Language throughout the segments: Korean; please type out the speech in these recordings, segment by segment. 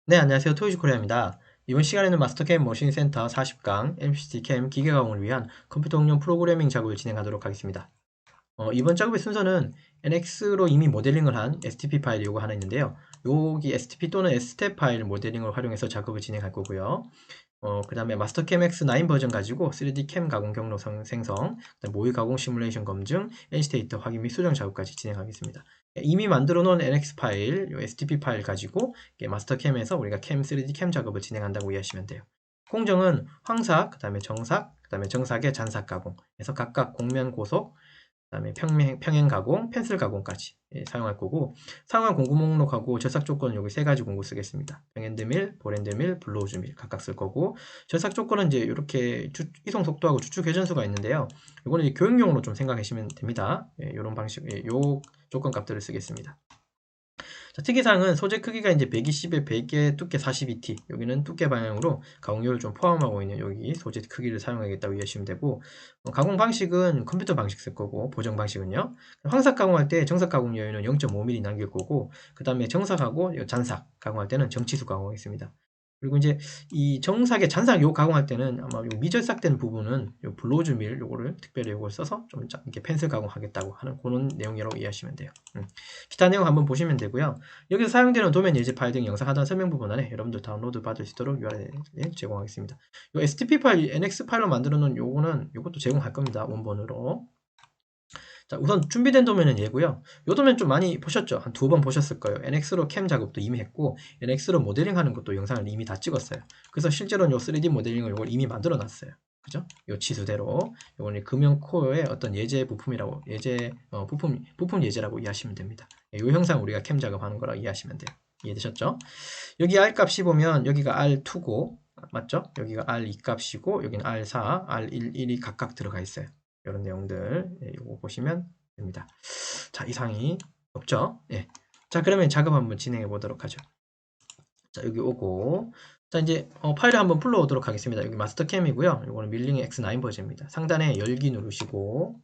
네, 안녕하세요. 토이즈코리아입니다. 이번 시간에는 마스터캠 머신센터 40강 MCT 캠 기계가공을 위한 컴퓨터 응용 프로그래밍 작업을 진행하도록 하겠습니다. 이번 작업의 순서는 NX로 이미 모델링을 한 STP 파일 요거 하나 있는데요. 여기 STP 또는 STEP 파일 모델링을 활용해서 작업을 진행할 거고요. 그 다음에 마스터캠 X9 버전 가지고 3D 캠 가공 경로 생성, 모의 가공 시뮬레이션 검증, 엔시데이터 확인 및 수정 작업까지 진행하겠습니다. 이미 만들어 놓은 NX 파일, 요 STP 파일 가지고 마스터캠에서 우리가 캠 3D 캠 작업을 진행한다고 이해하시면 돼요. 공정은 황삭, 그 다음에 정삭, 그 다음에 정삭의 잔삭 가공에서 각각 곡면 고속, 그다음에 평행 가공, 펜슬 가공까지 사용할 거고, 사용한 공구 목록하고 절삭 조건은 여기 세 가지 공구 쓰겠습니다. 평엔드밀, 볼엔드밀, 블로우즈밀 각각 쓸 거고, 절삭 조건은 이제 이렇게 이송 속도하고 추측 회전수가 있는데요. 이거는 이제 교육용으로 좀 생각하시면 됩니다. 이런 방식, 요 조건 값들을 쓰겠습니다. 자, 특이사항은 소재 크기가 이제 120에 100에 두께 42T. 여기는 두께 방향으로 가공률을 좀 포함하고 있는 여기 소재 크기를 사용하겠다고 이해하시면 되고, 가공 방식은 컴퓨터 방식 쓸 거고, 보정 방식은요. 황삭 가공할 때 정삭 가공 여유는 0.5mm 남길 거고, 그 다음에 정삭하고 잔삭 가공할 때는 정치수 가공하겠습니다. 그리고 이제 이 정삭의 잔삭 요 가공할 때는 아마 요 미절삭된 부분은 요 블로우즈 밀 요거를 특별히 요걸 써서 좀 이렇게 펜슬 가공하겠다고 하는 그런 내용이라고 이해하시면 돼요. 기타 내용 한번 보시면 되고요. 여기서 사용되는 도면 예제 파일 등 영상 하단 설명 부분 안에 여러분들 다운로드 받을 수 있도록 URL 제공하겠습니다. 요 STP 파일, NX 파일로 만들어 놓은 요거는 요것도 제공할 겁니다. 원본으로. 자, 우선 준비된 도면은 얘고요. 요 도면 좀 많이 보셨죠? 한 두 번 보셨을 거예요. NX로 캠 작업도 이미 했고, NX로 모델링 하는 것도 영상을 이미 다 찍었어요. 그래서 실제로는 요 3D 모델링을 요걸 이미 만들어 놨어요. 그죠? 요 치수대로. 요거는 금형 코어의 어떤 예제 부품이라고, 부품 예제라고 이해하시면 됩니다. 요 형상 우리가 캠 작업하는 거라고 이해하시면 돼요. 이해되셨죠? 여기 R 값이 보면 여기가 R2고, 맞죠? 여기가 R2 값이고, 여기는 R4, R1, 1이 각각 들어가 있어요. 이런 내용들 이거 보시면 됩니다. 자, 이상이 없죠? 예. 자, 그러면 작업 한번 진행해 보도록 하죠. 자, 여기 오고, 자, 이제 파일을 한번 불러오도록 하겠습니다. 여기 마스터캠이고요. 이거는 밀링의 X9 버전입니다. 상단에 열기 누르시고,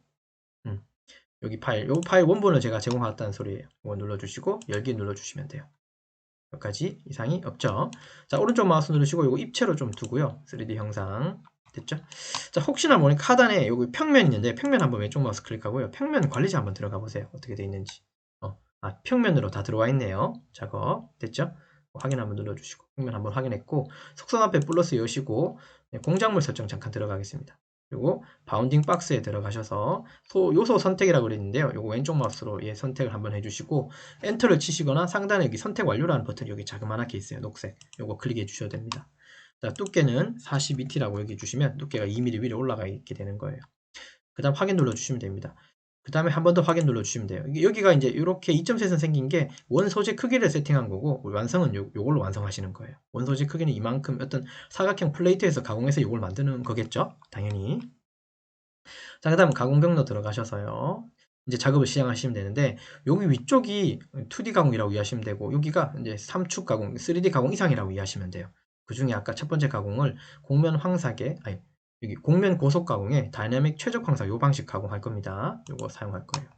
여기 파일, 요 파일 원본을 제가 제공하겠다는 소리예요. 이거 눌러주시고 열기 눌러주시면 돼요. 여기까지 이상이 없죠. 자, 오른쪽 마우스 누르시고 이거 입체로 좀 두고요. 3D 형상 됐죠? 자, 혹시나 모르니까 하단에 여기 평면 있는데 평면 한번 왼쪽 마우스 클릭하고요. 평면 관리자 한번 들어가 보세요. 어떻게 돼 있는지. 평면으로 다 들어와 있네요. 작업 됐죠? 확인 한번 눌러주시고 평면 한번 확인했고 속성 앞에 플러스 여시고 공작물 설정 잠깐 들어가겠습니다. 그리고 바운딩 박스에 들어가셔서 요소 선택이라고 그랬는데요. 요거 왼쪽 마우스로 선택을 한번 해주시고 엔터를 치시거나 상단에 여기 선택 완료라는 버튼이 여기 자그만하게 있어요. 녹색. 요거 클릭해 주셔야 됩니다. 자, 두께는 42T라고 여기 주시면 두께가 2mm 위로 올라가 있게 되는 거예요. 그 다음 확인 눌러주시면 됩니다. 그 다음에 한 번 더 확인 눌러주시면 돼요. 여기가 이제 이렇게 2.셋은 생긴 게 원 소재 크기를 세팅한 거고 완성은 요걸로 완성하시는 거예요. 원 소재 크기는 이만큼 어떤 사각형 플레이트에서 가공해서 요걸 만드는 거겠죠? 당연히. 자, 그 다음 가공 경로 들어가셔서요. 이제 작업을 시작하시면 되는데 여기 위쪽이 2D 가공이라고 이해하시면 되고 여기가 이제 3축 가공, 3D 가공 이상이라고 이해하시면 돼요. 그 중에 아까 첫 번째 가공을 곡면 황삭에 여기 곡면 고속 가공에 다이나믹 최적 황삭 요 방식 가공할 겁니다. 요거 사용할 거예요.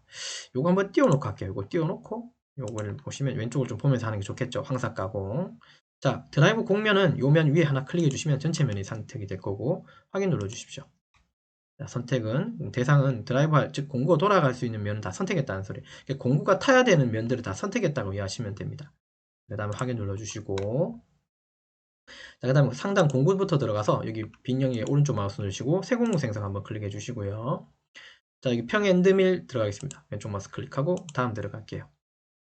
요거 한번 띄워놓고 할게요. 요거 띄워놓고 요거를 보시면 왼쪽을 좀 보면서 하는 게 좋겠죠. 황삭 가공. 자, 드라이브 곡면은 요 면 위에 하나 클릭해 주시면 전체 면이 선택이 될 거고 확인 눌러 주십시오. 자, 선택은 대상은 드라이버 즉 공구가 돌아갈 수 있는 면은 다 선택했다는 소리. 그러니까 공구가 타야 되는 면들을 다 선택했다고 이해하시면 됩니다. 그 다음에 확인 눌러주시고 자, 그 다음에 상단 공구부터 들어가서 여기 빈영에 오른쪽 마우스 누르시고 새 공구 생성 한번 클릭해 주시고요. 자, 여기 평엔드밀 들어가겠습니다. 왼쪽 마우스 클릭하고 다음 들어갈게요.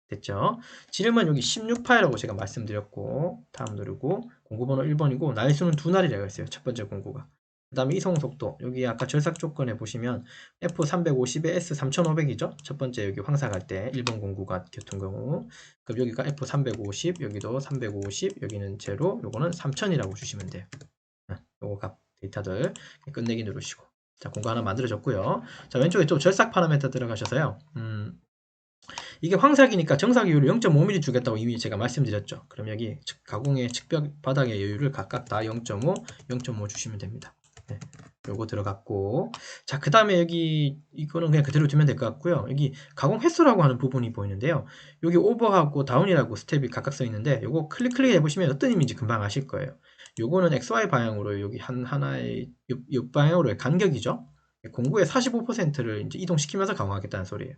됐죠? 지름은 여기 16파이라고 제가 말씀드렸고 다음 누르고 공구번호 1번이고 날수는 두 날이라고 했어요. 첫 번째 공구가. 그 다음에 이송 속도 여기 아까 절삭 조건에 보시면 F350에 S3500이죠. 첫 번째 여기 황삭할 때 1번 공구가 곁은 경우 그럼 여기가 F350 여기도 350 여기는 제로 요거는 3000이라고 주시면 돼요. 요거 값 데이터들 끝내기 누르시고 자 공구 하나 만들어졌고요. 자 왼쪽에 또 절삭 파라미터 들어가셔서요. 이게 황삭이니까 정삭 여유를 0.5mm 주겠다고 이미 제가 말씀드렸죠. 그럼 여기 가공의 측벽 바닥의 여유를 각각 다 0.5, 0.5 주시면 됩니다. 네, 요거 들어갔고, 자, 그 다음에 여기 이거는 그냥 그대로 두면 될 것 같고요. 여기 가공 횟수라고 하는 부분이 보이는데요. 여기 오버하고 다운이라고 스텝이 각각 써 있는데 요거 클릭 해보시면 어떤 의미인지 금방 아실 거예요. 요거는 XY 방향으로 여기 하나의 옆 방향으로의 간격이죠. 공구의 45%를 이제 이동시키면서 가공하겠다는 소리예요.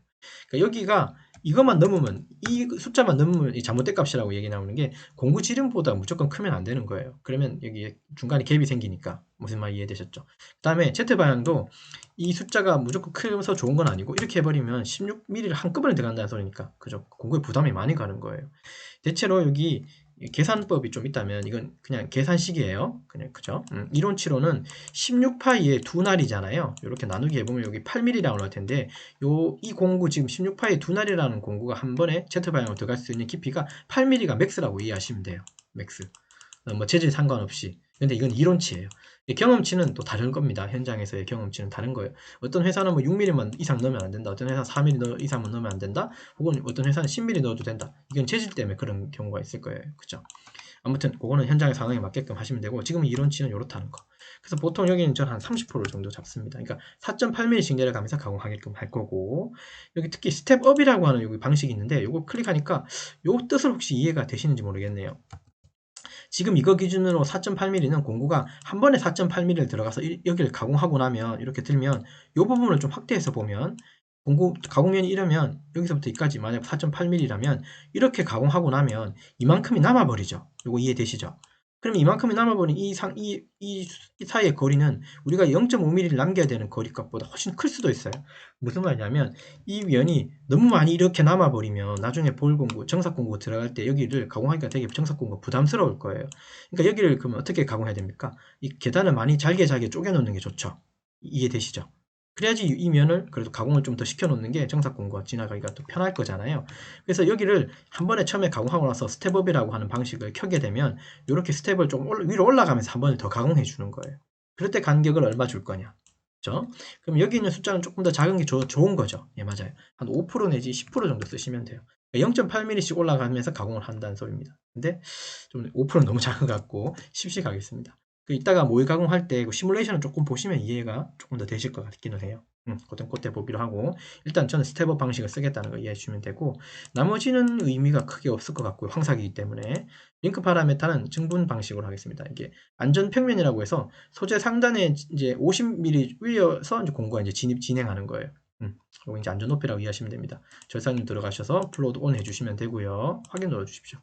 그러니까 여기가 이것만 넘으면, 이 숫자만 넘으면 이 잘못된 값이라고 얘기 나오는 게 공구 지름보다 무조건 크면 안 되는 거예요. 그러면 여기 중간에 갭이 생기니까. 무슨 말 이해되셨죠? 그 다음에 Z 방향도 이 숫자가 무조건 크면서 좋은 건 아니고 이렇게 해버리면 16mm를 한꺼번에 들어간다는 소리니까 그죠? 공구에 부담이 많이 가는 거예요. 대체로 여기 계산법이 좀 있다면 이건 그냥 계산식이에요. 그냥 그죠? 이론치로는 16파이의 두 날이잖아요. 이렇게 나누기 해보면 여기 8mm라고 나올 텐데 이 공구 지금 16파이의 두 날이라는 공구가 한 번에 Z방향으로 들어갈 수 있는 깊이가 8mm가 맥스라고 이해하시면 돼요. 맥스. 뭐 재질 상관없이. 근데 이건 이론치예요. 경험치는 또 다른 겁니다. 현장에서의 경험치는 다른 거예요. 어떤 회사는 뭐 6mm만 이상 넣으면 안 된다. 어떤 회사는 4mm 이상만 넣으면 안 된다. 혹은 어떤 회사는 10mm 넣어도 된다. 이건 재질 때문에 그런 경우가 있을 거예요. 그죠? 아무튼 그거는 현장의 상황에 맞게끔 하시면 되고 지금 이론치는 이렇다는 거. 그래서 보통 여기는 전 한 30% 정도 잡습니다. 그러니까 4.8mm씩 내려가면서 가공하게끔 할 거고 여기 특히 스텝업이라고 하는 여기 방식이 있는데 이거 클릭하니까 요 뜻을 혹시 이해가 되시는지 모르겠네요. 지금 이거 기준으로 4.8mm는 공구가 한 번에 4.8mm를 들어가서 여기를 가공하고 나면 이렇게 들면 이 부분을 좀 확대해서 보면 공구 가공면이 이러면 여기서부터 여기까지 만약 4.8mm라면 이렇게 가공하고 나면 이만큼이 남아버리죠. 이거 이해되시죠? 그럼 이만큼이 남아버린 이 사이의 거리는 우리가 0.5mm를 남겨야 되는 거리값보다 훨씬 클 수도 있어요. 무슨 말이냐면 이 면이 너무 많이 이렇게 남아버리면 나중에 볼공구, 정삭공구 들어갈 때 여기를 가공하기가 되게 정삭공구가 부담스러울 거예요. 그러니까 여기를 그러면 어떻게 가공해야 됩니까? 이 계단을 많이 잘게 쪼개놓는 게 좋죠. 이해되시죠? 그래야지 이 면을 그래도 가공을 좀 더 시켜놓는 게 정삭공구가 지나가기가 또 편할 거잖아요. 그래서 여기를 한 번에 처음에 가공하고 나서 스텝업이라고 하는 방식을 켜게 되면 이렇게 스텝을 좀 위로 올라가면서 한 번을 더 가공해 주는 거예요. 그럴 때 간격을 얼마 줄 거냐? 그죠? 그럼 여기 있는 숫자는 조금 더 작은 게 좋은 거죠. 예, 맞아요. 한 5% 내지 10% 정도 쓰시면 돼요. 0.8mm씩 올라가면서 가공을 한다는 소리입니다. 근데 좀 5%는 너무 작은 것 같고 10씩 가겠습니다. 이따가 모의 가공할 때 시뮬레이션을 조금 보시면 이해가 조금 더 되실 것 같기는 해요. 그때 보기로 하고 일단 저는 스텝업 방식을 쓰겠다는 거 이해해 주시면 되고 나머지는 의미가 크게 없을 것 같고요. 황사기이기 때문에 링크 파라메타는 증분 방식으로 하겠습니다. 이게 안전평면이라고 해서 소재 상단에 이제 50mm 위에서 이제 공구가 이제 진행하는 거예요. 이거 이제 안전 높이라고 이해하시면 됩니다. 절사님 들어가셔서 플로드 온 해주시면 되고요. 확인 눌러주십시오.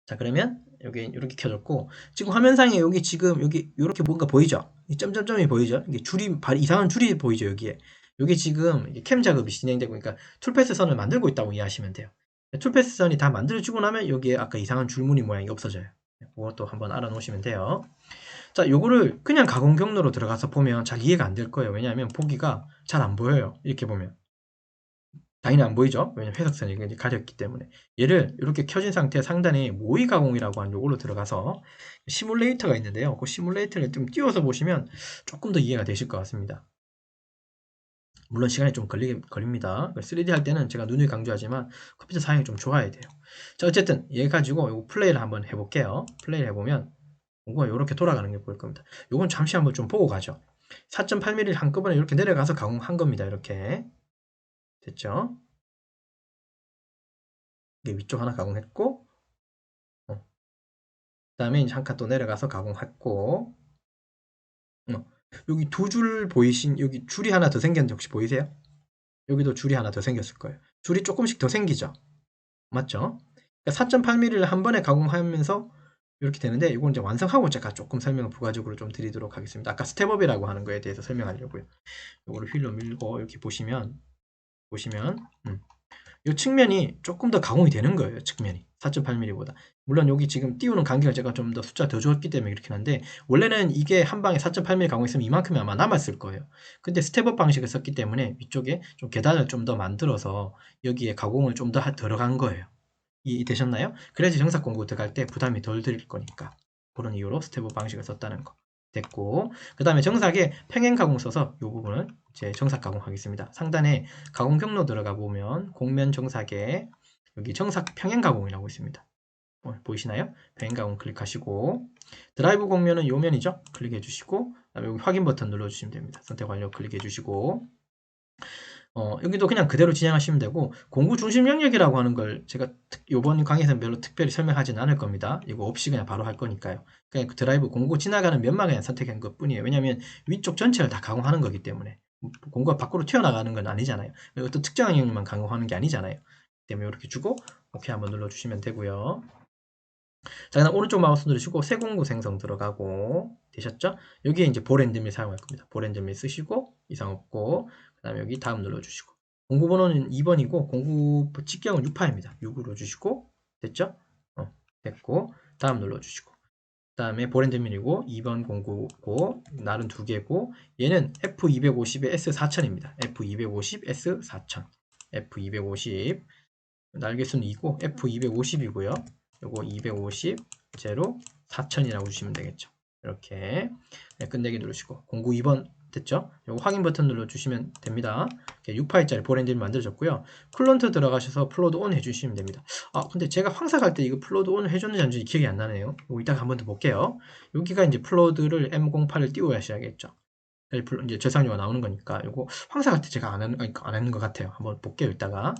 자, 그러면 여기 이렇게 켜졌고 지금 화면상에 여기 지금 여기 이렇게 뭔가 보이죠? 이 점점점이 보이죠? 이게 줄이 이상한 줄이 보이죠? 여기에 여기 지금 캠 작업이 진행되고 그러니까 툴패스 선을 만들고 있다고 이해하시면 돼요. 툴패스 선이 다 만들어지고 나면 여기에 아까 이상한 줄무늬 모양이 없어져요. 그것도 한번 알아놓으시면 돼요. 자, 요거를 그냥 가공 경로로 들어가서 보면 잘 이해가 안 될 거예요. 왜냐하면 보기가 잘 안 보여요. 이렇게 보면. 당연히 안 보이죠? 왜냐면 회색선이 이제 가렸기 때문에. 얘를 이렇게 켜진 상태 상단에 모의 가공이라고 하는 요걸로 들어가서 시뮬레이터가 있는데요. 그 시뮬레이터를 좀 띄워서 보시면 조금 더 이해가 되실 것 같습니다. 물론 시간이 좀 걸립니다. 3D 할 때는 제가 누누이 강조하지만 컴퓨터 사양이 좀 좋아야 돼요. 자, 어쨌든 얘 가지고 요 플레이를 한번 해볼게요. 플레이를 해보면 뭔가 이렇게 돌아가는 게 보일 겁니다. 요건 잠시 한번 좀 보고 가죠. 4.8mm를 한꺼번에 이렇게 내려가서 가공한 겁니다. 이렇게 됐죠? 이게 위쪽 하나 가공했고 그 다음에 이제 한 칸 또 내려가서 가공했고 여기 두 줄 보이신 여기 줄이 하나 더 생겼는지 혹시 보이세요? 여기도 줄이 하나 더 생겼을 거예요. 줄이 조금씩 더 생기죠? 맞죠? 4.8mm를 한 번에 가공하면서 이렇게 되는데 이건 이제 완성하고 제가 조금 설명을 부가적으로 좀 드리도록 하겠습니다. 아까 스텝업이라고 하는 거에 대해서 설명하려고요. 이거를 휠로 밀고 이렇게 보시면 이 측면이 조금 더 가공이 되는 거예요. 측면이 4.8mm보다. 물론 여기 지금 띄우는 간격을 제가 좀 더 숫자 더 줬기 때문에 이렇긴 한데 원래는 이게 한 방에 4.8mm 가공했으면 이만큼이 아마 남았을 거예요. 근데 스텝업 방식을 썼기 때문에 위쪽에 좀 계단을 좀 더 만들어서 여기에 가공을 좀 더 들어간 거예요. 이해되셨나요? 그래야지 정삭 공구 들어갈 때 부담이 덜 들 거니까. 그런 이유로 스텝업 방식을 썼다는 거. 됐고 그 다음에 정삭에 평행 가공 써서 이 부분을 이제 정삭 가공하겠습니다. 상단에 가공 경로 들어가 보면 공면 정삭에 여기 정삭 평행 가공이라고 있습니다. 보이시나요? 배행 가공 클릭하시고 드라이브 공면은 요 면이죠. 클릭해 주시고 그다음에 여기 확인 버튼 눌러주시면 됩니다. 선택 완료 클릭해 주시고 여기도 그냥 그대로 진행하시면 되고 공구 중심 영역이라고 하는 걸 제가 이번 강의에서는 별로 특별히 설명하진 않을 겁니다. 이거 없이 그냥 바로 할 거니까요. 그냥 그 드라이브 공구 지나가는 면만 그냥 선택한 것 뿐이에요. 왜냐하면 위쪽 전체를 다 가공하는 거기 때문에 공구가 밖으로 튀어나가는 건 아니잖아요. 어떤 특정한 영역만 가공하는 게 아니잖아요. 때문에 이렇게 주고 오케이 한번 눌러주시면 되고요. 자, 그다음 오른쪽 마우스 누르시고 새 공구 생성 들어가고 되셨죠? 여기에 이제 볼앤드밀 사용할 겁니다. 볼앤드밀 쓰시고 이상 없고 그다음에 여기 다음 눌러주시고 공구 번호는 2번이고 공구 직경은 6파입니다. 6으로 주시고 됐죠? 됐고 다음 눌러주시고 그다음에 볼앤드밀이고 2번 공구고 날은 2개고 얘는 F250의 S4000입니다. F250 S4000 F250 날개수는 2고 F250이고요. 요거 250 제로 4000이라고 주시면 되겠죠. 이렇게 끝내기 누르시고 공구 2번 됐죠? 요거 확인 버튼 눌러주시면 됩니다. 6파일짜리 볼앤드밀 만들어졌고요. 쿨런트 들어가셔서 플로드 온 해주시면 됩니다. 근데 제가 황사 갈 때 이거 플로드 온 해줬는지 안 해줬는지 기억이 안 나네요. 이거 이따가 한 번 더 볼게요. 여기가 이제 플로드를 M08을 띄워야셔야겠죠. 이제 저상료가 나오는 거니까 요거 황사 갈 때 제가 안 하는 것 같아요. 한번 볼게요. 이따가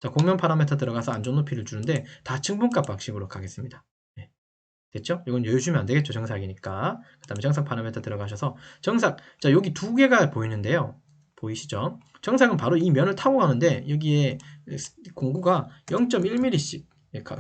자, 공면 파라미터 들어가서 안전 높이를 주는데 다 증분값 방식으로 가겠습니다. 네. 됐죠? 이건 여유 주면 안 되겠죠. 정삭이니까. 그 다음에 정삭 파라미터 들어가셔서 정삭. 자, 여기 두 개가 보이는데요. 보이시죠? 정삭은 바로 이 면을 타고 가는데 여기에 공구가 0.1mm씩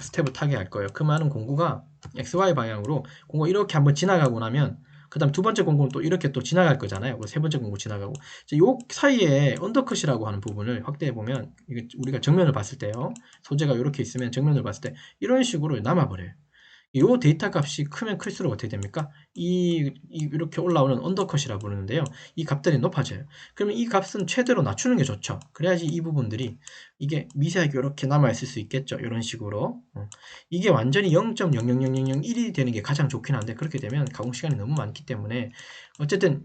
스텝을 타게 할 거예요. 그 많은 공구가 XY 방향으로 공구가 이렇게 한번 지나가고 나면 그 다음 두 번째 공구는 또 이렇게 또 지나갈 거잖아요. 세 번째 공구 지나가고. 요 사이에 언더컷이라고 하는 부분을 확대해 보면, 이게 우리가 정면을 봤을 때요. 소재가 이렇게 있으면 정면을 봤을 때 이런 식으로 남아버려요. 요 데이터 값이 크면 클수록 어떻게 됩니까? 이렇게 올라오는 언더컷이라 부르는데요. 이 값들이 높아져요. 그러면 이 값은 최대로 낮추는 게 좋죠. 그래야지 이 부분들이 이게 미세하게 이렇게 남아있을 수 있겠죠. 이런 식으로. 이게 완전히 0.00001이 되는 게 가장 좋긴 한데 그렇게 되면 가공 시간이 너무 많기 때문에 어쨌든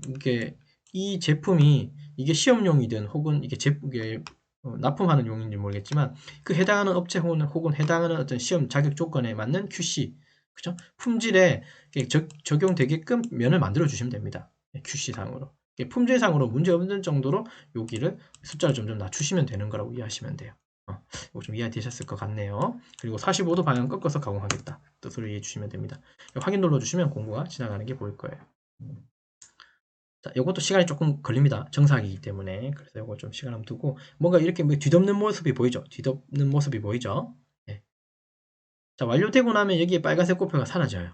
이 제품이 이게 시험용이든 혹은 이게 납품하는 용인지 모르겠지만 그 해당하는 업체 혹은 해당하는 어떤 시험 자격 조건에 맞는 QC 그죠? 품질에 적용되게끔 면을 만들어 주시면 됩니다. QC상으로. 품질상으로 문제 없는 정도로 여기를 숫자를 좀 낮추시면 되는 거라고 이해하시면 돼요. 이거 좀 이해되셨을 것 같네요. 그리고 45도 방향 꺾어서 가공하겠다. 뜻으로 이해해 주시면 됩니다. 확인 눌러주시면 공구가 지나가는 게 보일 거예요. 자, 이것도 시간이 조금 걸립니다. 정삭이기 때문에. 그래서 이거 좀 시간 한번 두고 뭔가 이렇게 뒤덮는 모습이 보이죠? 뒤덮는 모습이 보이죠? 네. 자, 완료되고 나면 여기에 빨간색 꼬표가 사라져요.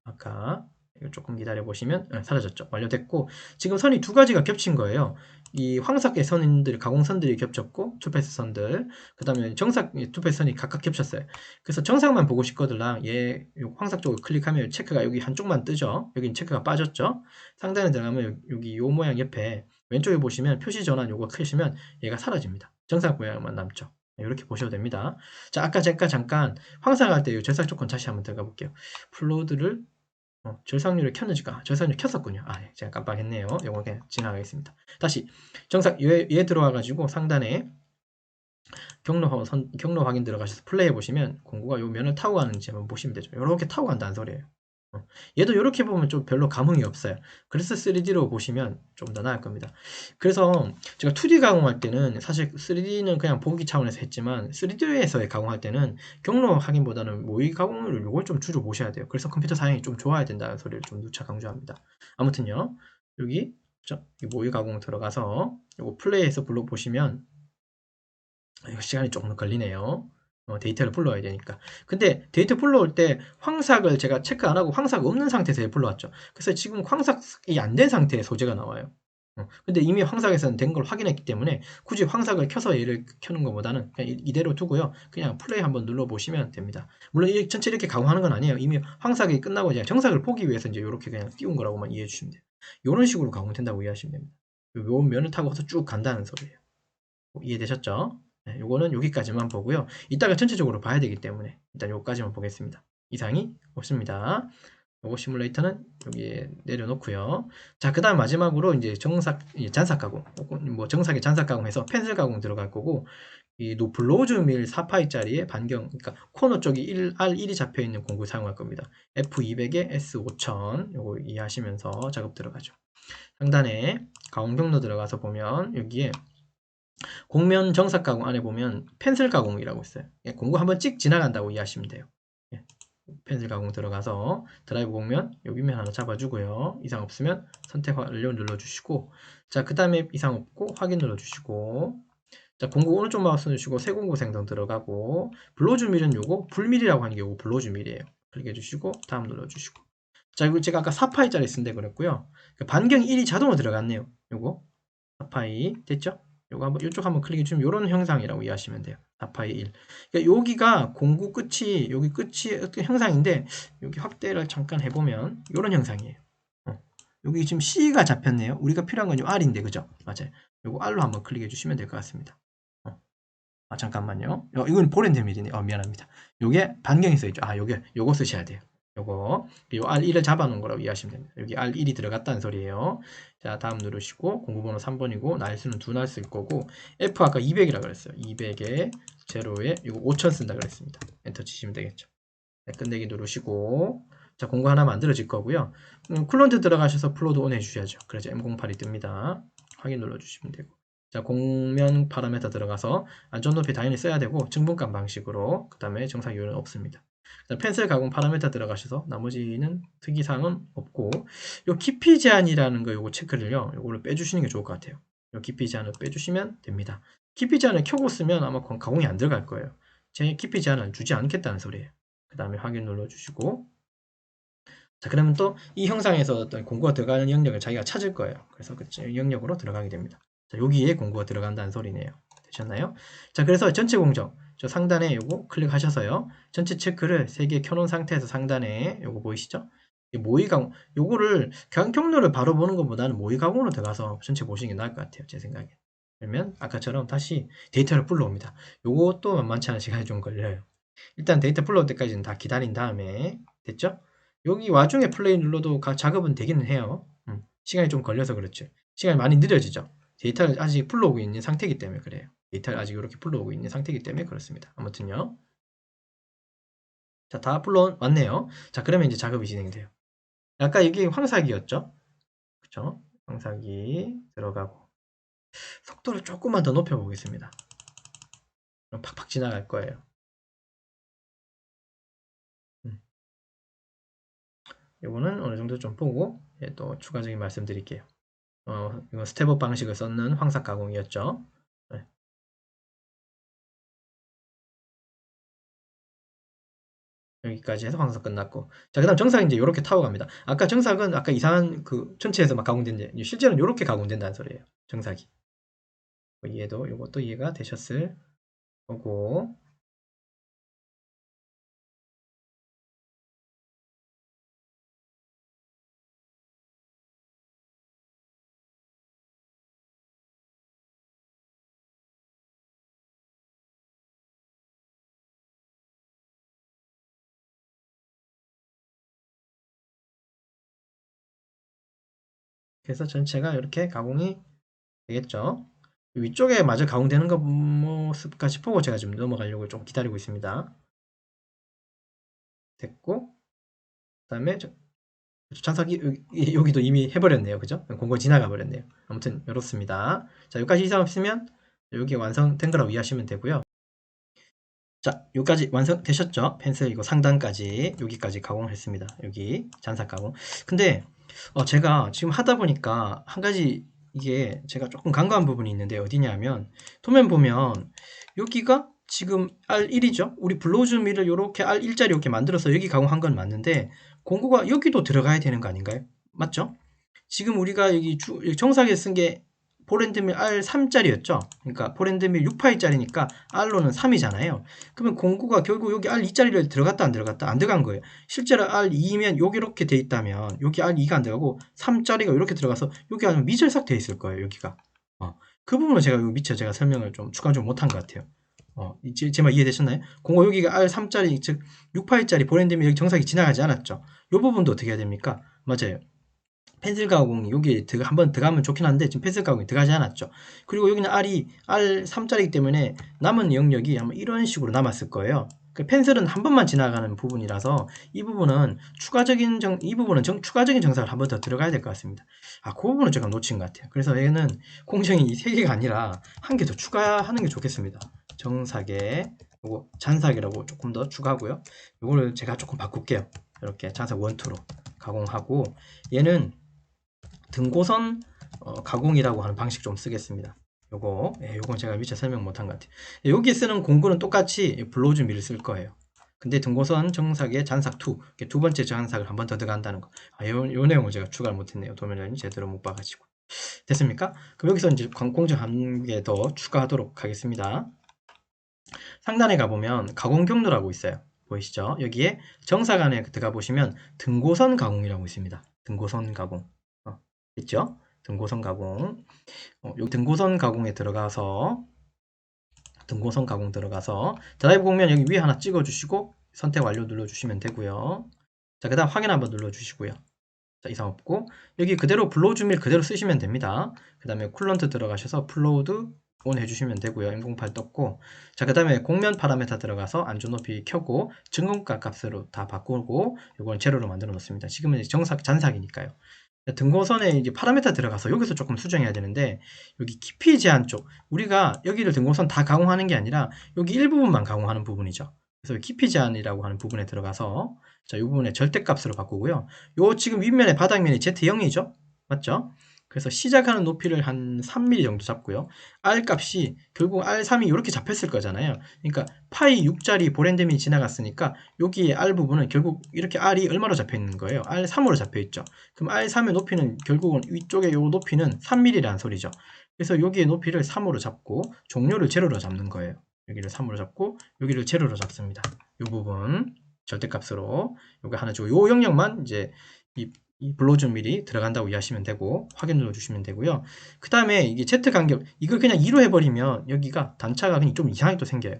아까 이거 조금 기다려 보시면 사라졌죠. 완료됐고 지금 선이 두 가지가 겹친 거예요. 이 황삭의 선들, 가공선들이 겹쳤고 투패스 선들, 그 다음에 정삭 투패스 선이 각각 겹쳤어요. 그래서 정삭만 보고 싶거든요. 얘 황삭 쪽을 클릭하면 체크가 여기 한쪽만 뜨죠. 여기는 체크가 빠졌죠. 상단에 들어가면 여기 요 모양 옆에 왼쪽에 보시면 표시 전환 요거 크시면 얘가 사라집니다. 정삭 모양만 남죠. 이렇게 보셔도 됩니다. 자, 아까 제가 잠깐 황삭할 때 이 절삭 조건 다시 한번 들어가 볼게요. 플로드를 절삭률을 켰는지가 절삭률 켰었군요. 네, 제가 깜빡했네요. 이거 그냥 지나가겠습니다. 다시 정삭 얘 들어와 가지고 상단에 경로 확인 들어가셔서 플레이 해 보시면 공구가 요 면을 타고 가는지 한번 보시면 되죠. 이렇게 타고 간다는 소리예요. 얘도 이렇게 보면 좀 별로 감흥이 없어요. 그래서 3D로 보시면 좀 더 나을 겁니다. 그래서 제가 2D 가공할 때는 사실 3D는 그냥 보기 차원에서 했지만 3D에서의 가공할 때는 경로 확인보다는 모의 가공률을 요걸 좀 주로 보셔야 돼요. 그래서 컴퓨터 사양이 좀 좋아야 된다는 소리를 좀 누차 강조합니다. 아무튼요. 여기 모의 가공 들어가서 요거 플레이해서 불러보시면 이거 시간이 조금 걸리네요. 데이터를 불러와야 되니까. 근데 데이터 불러올 때 황삭을 제가 체크 안 하고 황삭 없는 상태에서 불러왔죠. 그래서 지금 황삭이 안 된 상태의 소재가 나와요. 근데 이미 황삭에서는 된 걸 확인했기 때문에 굳이 황삭을 켜서 얘를 켜는 것보다는 그냥 이대로 두고요. 그냥 플레이 한번 눌러보시면 됩니다. 물론 전체 이렇게 가공하는 건 아니에요. 이미 황삭이 끝나고 이제 정삭을 보기 위해서 이제 이렇게 그냥 띄운 거라고만 이해해 주시면 돼요. 이런 식으로 가공된다고 이해하시면 됩니다. 요 면을 타고서 쭉 간다는 소리예요. 이해되셨죠? 네, 요거는 여기까지만 보고요. 이따가 전체적으로 봐야 되기 때문에 일단 요까지만 보겠습니다. 이상이 없습니다. 요거 시뮬레이터는 여기에 내려놓고요. 자, 그 다음 마지막으로 이제 잔삭 가공, 뭐 정삭에 잔삭 가공해서 펜슬 가공 들어갈 거고, 이 노플로우즈 밀 4파이짜리의 반경, 그러니까 코너 쪽이 R1이 잡혀 있는 공구 사용할 겁니다. F200에 S5000 요거 이해하시면서 작업 들어가죠. 상단에 가공 경로 들어가서 보면 여기에 곡면 정삭 가공 안에 보면 펜슬 가공이라고 있어요. 예, 공구 한번 찍 지나간다고 이해하시면 돼요. 예, 펜슬 가공 들어가서 드라이브 곡면 여기면 하나 잡아주고요. 이상 없으면 선택 완료 눌러주시고, 자, 그 다음에 이상 없고 확인 눌러주시고, 자, 공구 오른쪽 마우스 누르시고 새 공구 생성 들어가고, 블로즈 밀은 요거 불밀이라고 하는 게 요거 블로즈 밀이에요. 클릭해주시고 다음 눌러주시고, 자, 이거 제가 아까 4파이짜리 쓴데 그랬고요. 반경 1이 자동으로 들어갔네요. 요거 4파이 됐죠? 요거 한번 이쪽 한번 클릭해 주시면 요런 형상이라고 이해하시면 돼요. 4파이 1. 그러니까 여기가 공구 끝이 여기 끝이 어떤 형상인데, 여기 확대를 잠깐 해보면 요런 형상이에요. 여기 지금 C가 잡혔네요. 우리가 필요한 건 요 R인데 그죠? 맞아요. 요거 R로 한번 클릭해 주시면 될 것 같습니다. 잠깐만요. 이건 보렌드밀이네. 미안합니다. 요게 반경이 써있죠. 요거 쓰셔야 돼요. 요거 R1을 잡아놓은 거라고 이해하시면 됩니다. 여기 R1이 들어갔다는 소리예요. 자, 다음 누르시고 공구번호 3번이고 날수는 2날 쓸 거고, F 아까 200이라고 그랬어요. 200에 제로에 이거 5000 쓴다 그랬습니다. 엔터 치시면 되겠죠. 네, 끝내기 누르시고, 자, 공구 하나 만들어질 거고요. 쿨런트 들어가셔서 플로드 온 해주셔야죠. 그래서 M08이 뜹니다. 확인 눌러주시면 되고, 자, 공면 파라메터 들어가서 안전 높이 당연히 써야 되고 증분감 방식으로, 그 다음에 정상 이유는 없습니다. 펜슬 가공 파라메터 들어가셔서 나머지는 특이사항은 없고, 요 깊이 제한이라는 거 요거 체크를요, 요거를 빼주시는 게 좋을 것 같아요. 요 깊이 제한을 빼주시면 됩니다. 깊이 제한을 켜고 쓰면 아마 가공이 안 들어갈 거예요. 제 깊이 제한을 주지 않겠다는 소리예요. 그 다음에 확인 눌러주시고, 자, 그러면 또 이 형상에서 어떤 공구가 들어가는 영역을 자기가 찾을 거예요. 그래서 그 영역으로 들어가게 됩니다. 자, 여기에 공구가 들어간다는 소리네요. 되셨나요? 자, 그래서 전체 공정, 저 상단에 요거 클릭하셔서요. 전체 체크를 3개 켜놓은 상태에서 상단에 요거 보이시죠? 모의 가공, 요거를 경로를 바로 보는 것보다는 모의 가공으로 들어가서 전체 보시는 게 나을 것 같아요. 제 생각에. 그러면 아까처럼 다시 데이터를 불러옵니다. 요것도 만만치 않은 시간이 좀 걸려요. 일단 데이터 불러올 때까지는 다 기다린 다음에, 됐죠? 여기 와중에 플레이 눌러도 작업은 되기는 해요. 시간이 좀 걸려서 그렇죠. 시간이 많이 느려지죠. 데이터를 아직 불러오고 있는 상태이기 때문에 그래요. 데이터를 아직 이렇게 불러오고 있는 상태이기 때문에 그렇습니다. 아무튼요. 자, 다 불러왔네요. 자, 그러면 이제 작업이 진행돼요. 아까 이게 황사기였죠? 그쵸? 황사기 들어가고, 속도를 조금만 더 높여보겠습니다. 그럼 팍팍 지나갈 거예요. 이거는 어느 정도 좀 보고, 또 추가적인 말씀 드릴게요. 이거 스텝업 방식을 썼는 황삭 가공이었죠. 네. 여기까지 해서 황삭 끝났고, 자, 그 다음 정삭이 이제 이렇게 타고 갑니다. 아까 정삭은 아까 이상한 그 전체에서 막 가공된데, 실제로는 이렇게 가공된다는 소리예요. 정삭이. 이해도, 이것도 이해가 되셨을 거고, 그래서 전체가 이렇게 가공이 되겠죠. 위쪽에 마저 가공되는 것 모습까지 보고 제가 좀 넘어가려고 좀 기다리고 있습니다. 됐고, 그 다음에 찬석이 여기도 이미 해버렸네요. 그죠? 공고 지나가 버렸네요. 아무튼 이렇습니다. 자, 여기까지 이상 없으면 여기 완성된 거라고 이해하시면 되고요. 자, 여기까지 완성되셨죠? 펜슬 이거 상단까지 여기까지 가공을 했습니다. 여기 잔삭 가공. 근데 제가 지금 하다 보니까 한 가지, 이게 제가 조금 간과한 부분이 있는데 어디냐면, 도면 보면 여기가 지금 R1이죠? 우리 블로우즈 밀을 이렇게 R1짜리 이렇게 만들어서 여기 가공한 건 맞는데 공구가 여기도 들어가야 되는 거 아닌가요? 맞죠? 지금 우리가 여기 정삭에 쓴 게 포렌드밀 R3짜리였죠? 그러니까 포렌드밀 6파이짜리니까 R로는 3이잖아요. 그러면 공구가 결국 여기 R2짜리를 들어갔다 안 들어갔다? 안 들어간 거예요. 실제로 R2면 여기 이렇게 돼 있다면 여기 R2가 안 들어가고 3짜리가 이렇게 들어가서 여기 아주 미절삭 돼 있을 거예요. 여기가. 그 부분을 제가 여기 미처 제가 설명을 좀 추가적으로 못한 것 같아요. 제 말 이해되셨나요? 공구 여기가 R3짜리, 즉 6파이짜리 포렌드밀 여기 정삭이 지나가지 않았죠? 이 부분도 어떻게 해야 됩니까? 맞아요. 펜슬 가공이 여기 한번 들어가면 좋긴 한데 지금 펜슬 가공이 들어가지 않았죠. 그리고 여기는 R3짜리이기 때문에 남은 영역이 아마 이런 식으로 남았을 거예요. 그 펜슬은 한 번만 지나가는 부분이라서 이 부분은 추가적인 정사를 한 번 더 들어가야 될 것 같습니다. 그 부분은 제가 놓친 것 같아요. 그래서 얘는 공정이 3개가 아니라 한 개 더 추가하는 게 좋겠습니다. 정사계, 요거 잔사계라고 조금 더 추가하고요. 요거를 제가 조금 바꿀게요. 이렇게 잔사 1, 2로 가공하고, 얘는 등고선 가공이라고 하는 방식 좀 쓰겠습니다. 요건 제가 미처 설명 못한 것 같아요. 여기 쓰는 공구는 똑같이 블로우즈 밀을 쓸 거예요. 근데 등고선 정삭의 잔삭 2, 두 번째 잔삭을 한 번 더 들어간다는 거. 요 내용을 제가 추가를 못했네요. 도면을 제대로 못 봐가지고. 됐습니까? 그럼 여기서 이제 공정 한 개 더 추가하도록 하겠습니다. 상단에 가보면 가공 경로라고 있어요. 보이시죠? 여기에 정삭 안에 들어가 보시면 등고선 가공이라고 있습니다. 등고선 가공. 있죠? 등고선 가공. 여기 등고선 가공에 들어가서 드라이브 공면 여기 위에 하나 찍어 주시고 선택 완료 눌러 주시면 되고요. 자, 그다음 확인 한번 눌러 주시고요. 자, 이상 없고 여기 그대로 블로우즈 밀 그대로 쓰시면 됩니다. 그다음에 쿨런트 들어가셔서 플로우드 온 해주시면 되고요. M08 떴고, 자, 그 다음에 공면 파라메타 들어가서 안전 높이 켜고 증거가 값으로 다 바꾸고 이건 제로로 만들어 놓습니다. 지금은 이제 잔삭이니까요. 등고선에 이제 파라메타 들어가서 여기서 조금 수정해야 되는데, 여기 깊이 제한 쪽, 우리가 여기를 등고선 다 가공하는 게 아니라 여기 일부분만 가공하는 부분이죠. 그래서 깊이 제한이라고 하는 부분에 들어가서, 자, 이 부분에 절대값으로 바꾸고요. 요 지금 윗면에 바닥면이 Z0이죠? 맞죠? 그래서 시작하는 높이를 한 3mm 정도 잡고요. R 값이 결국 R3이 이렇게 잡혔을 거잖아요. 그러니까 파이 6짜리 보랜드민이 지나갔으니까 여기 R 부분은 결국 이렇게 R이 얼마로 잡혀 있는 거예요? R3으로 잡혀 있죠. 그럼 R3의 높이는 결국은 위쪽에 요 높이는 3mm라는 소리죠. 그래서 여기의 높이를 3으로 잡고 종료를 제로로 잡는 거예요. 여기를 3으로 잡고 여기를 제로로 잡습니다. 이 부분 절대값으로 요거 하나 주고 요 영역만 이제 이 블로우즈 밀이 들어간다고 이해하시면 되고 확인 눌러주시면 되고요. 그 다음에 이게 Z 간격 이걸 그냥 2로 해버리면 여기가 단차가 그냥 좀 이상하게 또 생겨요.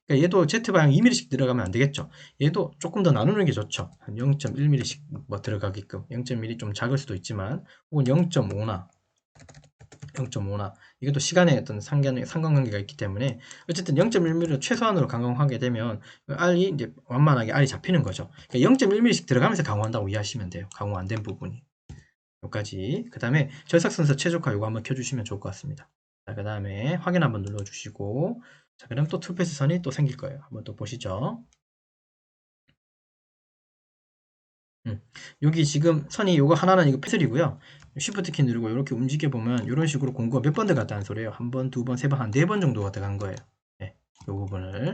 그러니까 얘도 Z 방향 2mm씩 들어가면 안 되겠죠. 얘도 조금 더 나누는 게 좋죠. 한 0.1mm씩 뭐 들어가게끔 0.1mm 좀 작을 수도 있지만 혹은 0.5나 이것도 시간의 어떤 상관관계가 있기 때문에 어쨌든 0.1mm로 최소한으로 가공하게 되면 R이 이제 완만하게 R이 잡히는 거죠. 그러니까 0.1mm씩 들어가면서 가공한다고 이해하시면 돼요. 가공 안 된 부분이. 여기까지. 그 다음에 절삭선서 최적화 이거 한번 켜주시면 좋을 것 같습니다. 자, 그 다음에 확인 한번 눌러주시고, 자, 그럼 또 투페이스 선이 또 생길 거예요. 한번 또 보시죠. 여기 지금 선이 요거 하나는 이거 펜슬이고요. 쉬프트 키 누르고 이렇게 움직여 보면 이런 식으로 공구가 몇 번 들어갔다는 소리예요. 한 번, 두 번, 세 번, 한 네 번 정도가 들어간 거예요. 네, 요 부분을.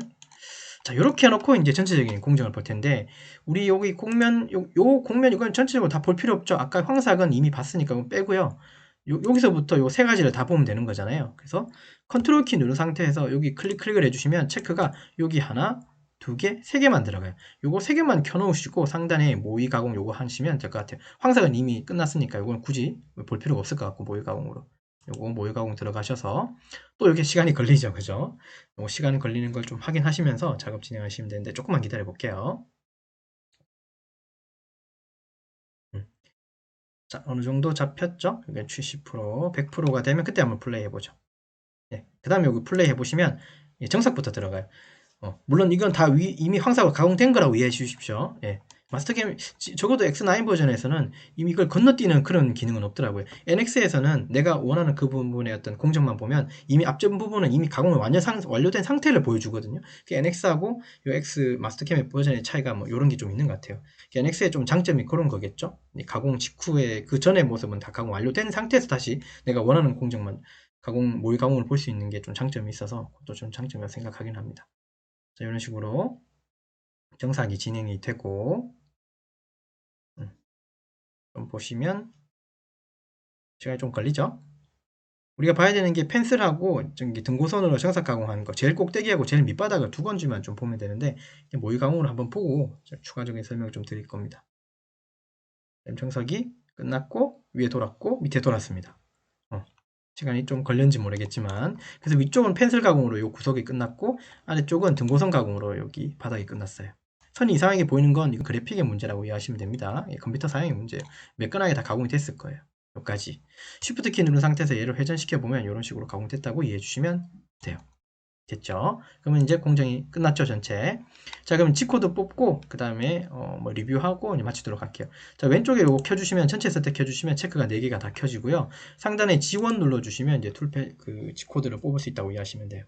자, 이렇게 해놓고 이제 전체적인 공정을 볼 텐데, 우리 여기 공면, 요 공면 이건 전체적으로 다 볼 필요 없죠. 아까 황삭은 이미 봤으니까 이건 빼고요. 여기서부터 요 세 가지를 다 보면 되는 거잖아요. 그래서 컨트롤 키 누른 상태에서 여기 클릭을 해주시면 체크가 여기 하나, 두 개, 세 개만 들어가요. 요거 세 개만 켜놓으시고 상단에 모의 가공 요거 하시면 될 것 같아요. 황삭은 이미 끝났으니까 요거는 굳이 볼 필요가 없을 것 같고 모의 가공으로. 요거 모의 가공 들어가셔서 또 이렇게 시간이 걸리죠, 그죠? 요거 시간 걸리는 걸 좀 확인하시면서 작업 진행하시면 되는데 조금만 기다려 볼게요. 자, 어느 정도 잡혔죠? 이게 70%, 100%가 되면 그때 한번 플레이 해보죠. 네, 그 다음에 여기 플레이 해보시면 정삭부터 들어가요. 물론 이건 다 이미 황사가 가공된 거라고 이해해 주십시오. 예. 마스터 게임 적어도 X9 버전에서는 이미 이걸 건너뛰는 그런 기능은 없더라고요. NX에서는 내가 원하는 그 부분의 어떤 공정만 보면 이미 앞전 부분은 이미 가공이 완료된 상태를 보여주거든요. NX하고 이 X 마스터 게임 버전의 차이가 뭐 이런 게 좀 있는 것 같아요. NX의 좀 장점이 그런 거겠죠. 가공 직후에 그 전의 모습은 다 가공 완료된 상태에서 다시 내가 원하는 공정만 모의 가공을 볼 수 있는 게 좀 장점이 있어서 그것도 좀 장점이라고 생각하긴 합니다. 자, 이런 식으로 정삭이 진행이 되고, 좀 보시면 시간이 좀 걸리죠? 우리가 봐야 되는 게 펜슬하고 등고선으로 정삭 가공하는 거 제일 꼭대기하고 제일 밑바닥을 두 건지만 좀 보면 되는데 모의 가공을 한번 보고 추가적인 설명을 좀 드릴 겁니다. 정삭이 끝났고 위에 돌았고 밑에 돌았습니다. 시간이 좀 걸렸는지 모르겠지만 그래서 위쪽은 펜슬 가공으로 요 구석이 끝났고 아래쪽은 등고선 가공으로 여기 바닥이 끝났어요. 선이 이상하게 보이는 건 이거 그래픽의 문제라고 이해하시면 됩니다. 컴퓨터 사양의 문제예요. 매끈하게 다 가공이 됐을 거예요. 여기까지. Shift 키 누른 상태에서 얘를 회전시켜 보면 이런 식으로 가공됐다고 이해해 주시면 돼요. 됐죠? 그러면 이제 공정이 끝났죠, 전체. 자, 그럼 G코드 뽑고 그 다음에 뭐 리뷰하고 이제 마치도록 할게요. 자, 왼쪽에 이거 켜주시면 전체 세트 켜주시면 체크가 4개가 다 켜지고요. 상단에 G1 눌러주시면 이제 툴패 그 G코드를 뽑을 수 있다고 이해하시면 돼요.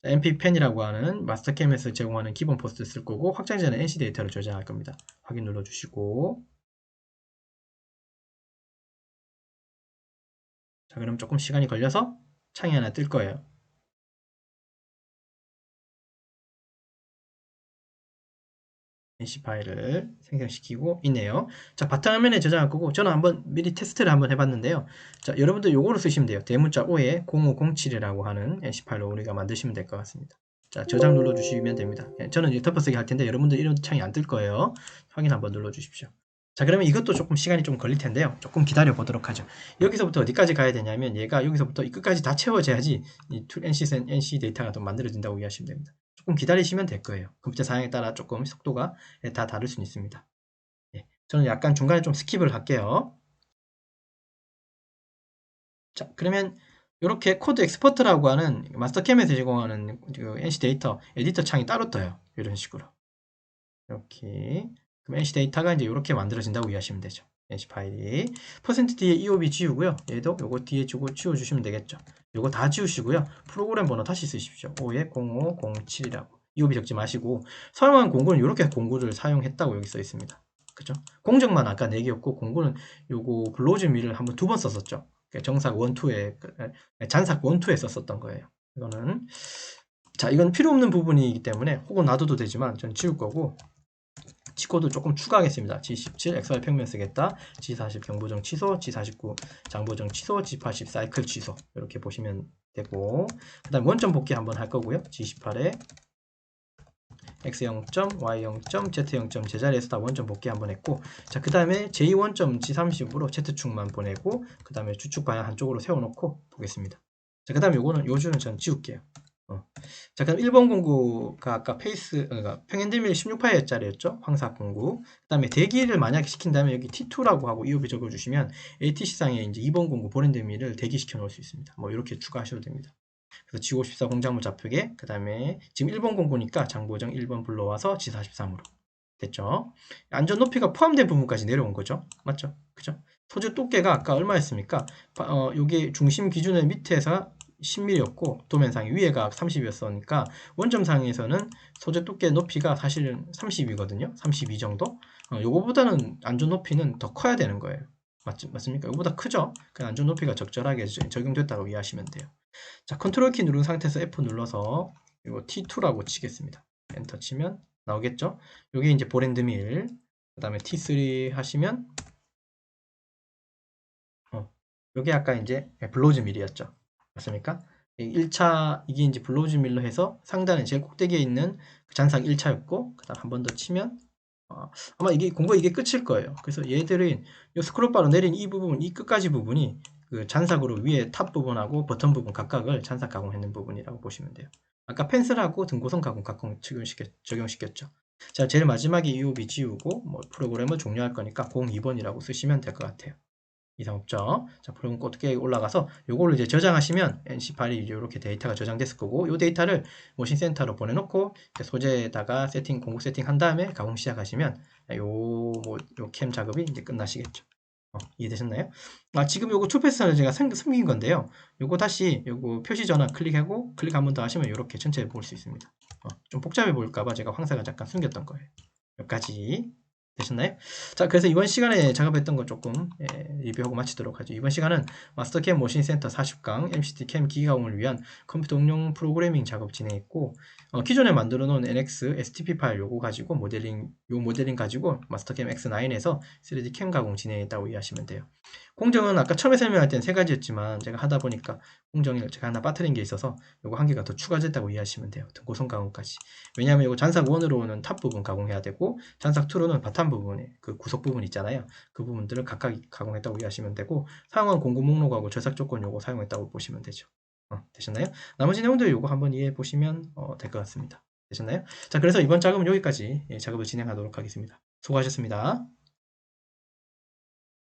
MP펜이라고 하는 마스터캠에서 제공하는 기본 포스트 쓸 거고 확장자는 NC 데이터를 저장할 겁니다. 확인 눌러주시고 자, 그럼 조금 시간이 걸려서 창이 하나 뜰 거예요. NC 파일을 생성시키고 있네요. 자, 바탕화면에 저장할 거고 저는 한번 미리 테스트를 한번 해봤는데요. 자, 여러분들 요거를 쓰시면 돼요. 대문자 5에 0507이라고 하는 NC 파일로 우리가 만드시면 될 것 같습니다. 자, 저장 눌러주시면 됩니다. 저는 이제 덮어쓰기 할 텐데 여러분들 이런 창이 안 뜰 거예요. 확인 한번 눌러주십시오. 자, 그러면 이것도 조금 시간이 좀 걸릴 텐데요. 조금 기다려 보도록 하죠. 여기서부터 어디까지 가야 되냐면 얘가 여기서부터 이 끝까지 다 채워져야지 이 NC 데이터가 또 만들어진다고 이해하시면 됩니다. 조금 기다리시면 될 거예요. 컴퓨터 사양에 따라 조금 속도가 다 다를 수는 있습니다. 예, 저는 약간 중간에 좀 스킵을 할게요. 자, 그러면 이렇게 코드 엑스포트라고 하는 마스터캠에서 제공하는 그 NC 데이터 에디터 창이 따로 떠요. 이런 식으로. 이렇게. 그럼 NC 데이터가 이제 이렇게 만들어진다고 이해하시면 되죠. NC 파일이. %D에 EOB 지우고요. 얘도 요거 뒤에 지워주시면 되겠죠. 요거 다 지우시고요. 프로그램 번호 다시 쓰십시오. 5에 0507이라고. EOB 적지 마시고 사용한 공구는 이렇게 공구를 사용했다고 여기 써 있습니다. 그죠? 공정만 아까 4개였고 공구는 요거 블로즈 밀을 한번 2번 썼었죠. 정삭 1, 2에 잔삭 1, 2에 썼었던 거예요. 이거는 자, 이건 필요 없는 부분이기 때문에 혹은 놔둬도 되지만 전 지울 거고 G코드 조금 추가하겠습니다. G17 XY 평면 쓰겠다. G40 경보정 취소, G49 장보정 취소, G80 사이클 취소 이렇게 보시면 되고 그 다음 원점 복귀 한번 할 거고요. G18에 X 0점, Y 0점, Z 0점 제자리에서 다 원점 복귀 한번 했고 자, 그 다음에 J 원점 G30으로 Z축만 보내고 그 다음에 주축 방향 한쪽으로 세워놓고 보겠습니다. 자, 그 다음에 요주는 전 지울게요. 자, 그럼 1번 공구가 아까 그러니까 평행대밀 16파일짜리였죠? 황사 공구. 그 다음에 대기를 만약에 시킨다면 여기 T2라고 하고 EOB 적어주시면 ATC상에 이제 2번 공구 보낸대밀을 대기시켜 놓을 수 있습니다. 뭐 이렇게 추가하셔도 됩니다. 그래서 G54 공작물 좌표계, 그 다음에 지금 1번 공구니까 장보정 1번 불러와서 G43으로. 됐죠? 안전 높이가 포함된 부분까지 내려온 거죠. 맞죠? 그죠? 소재 두께가 아까 얼마였습니까? 요게 중심 기준의 밑에서 10mm였고 도면상 위에가 30이었으니까 원점상에서는 소재 두께 높이가 사실은 30이거든요. 32 정도. 요거보다는 안전 높이는 더 커야 되는 거예요. 맞습니까? 요거보다 크죠? 그 안전 높이가 적절하게 적용됐다고 이해하시면 돼요. 자, 컨트롤 키 누른 상태에서 F 눌러서 이거 T2라고 치겠습니다. 엔터 치면 나오겠죠? 요게 이제 보랜드밀. 그 다음에 T3 하시면 요게 아까 이제 블로즈 밀이었죠. 맞습니까? 1차 이게 이제 블로즈 밀로 해서 상단에 제일 꼭대기에 있는 그 잔삭 1차였고 그다음 한 번 더 치면 아마 이게 이게 끝일 거예요. 그래서 얘들은 이 스크롤바로 내린 이 부분, 이 끝까지 부분이 그 잔삭으로 위에 탑 부분하고 버튼 부분 각각을 잔삭 가공했는 부분이라고 보시면 돼요. 아까 펜슬하고 등고선 가공 적용시켰죠. 자, 제일 마지막에 EOB 지우고 뭐 프로그램을 종료할 거니까 02번이라고 쓰시면 될 것 같아요. 이상 없죠. 자, 그럼 어떻게 올라가서 요거를 이제 저장하시면 NC 파일이 이렇게 데이터가 저장됐을 거고 요 데이터를 모신 센터로 보내놓고 소재에다가 공구 세팅 한 다음에 가공 시작하시면 요 캠 작업이 이제 끝나시겠죠. 이해되셨나요? 지금 요거 투패스를 제가 숨긴 건데요. 요거 다시 요거 표시 전환 클릭하고 클릭 한 번 더 하시면 이렇게 전체 볼 수 있습니다. 좀 복잡해 보일까봐 제가 황사가 잠깐 숨겼던 거예요. 여기까지 되셨나요? 자, 그래서 이번 시간에 작업했던 거 조금 리뷰하고 마치도록 하죠. 이번 시간은 마스터캠 모신센터 40강 MCT 캠 기기가공을 위한 컴퓨터 응용 프로그래밍 작업 진행했고 기존에 만들어 놓은 NX STP 파일 요거 가지고 모델링 가지고 마스터캠 X9에서 3D 캠 가공 진행했다고 이해하시면 돼요. 공정은 아까 처음에 설명할 때는 3가지였지만 제가 하다 보니까 공정을 제가 하나 빠뜨린 게 있어서 요거 한 개가 더 추가됐다고 이해하시면 돼요. 등고선 가공까지. 왜냐하면 요거 잔삭 1으로는 탑 부분 가공해야 되고 잔삭 2로는 바탕 부분에 그 구석 부분 있잖아요. 그 부분들을 각각 가공했다고 이해하시면 되고 사용한 공구 목록하고 절삭 조건 요거 사용했다고 보시면 되죠. 되셨나요? 나머지 내용들 요거 한번 이해해 보시면 될 것 같습니다. 되셨나요? 자, 그래서 이번 작업은 여기까지 작업을 진행하도록 하겠습니다. 수고하셨습니다.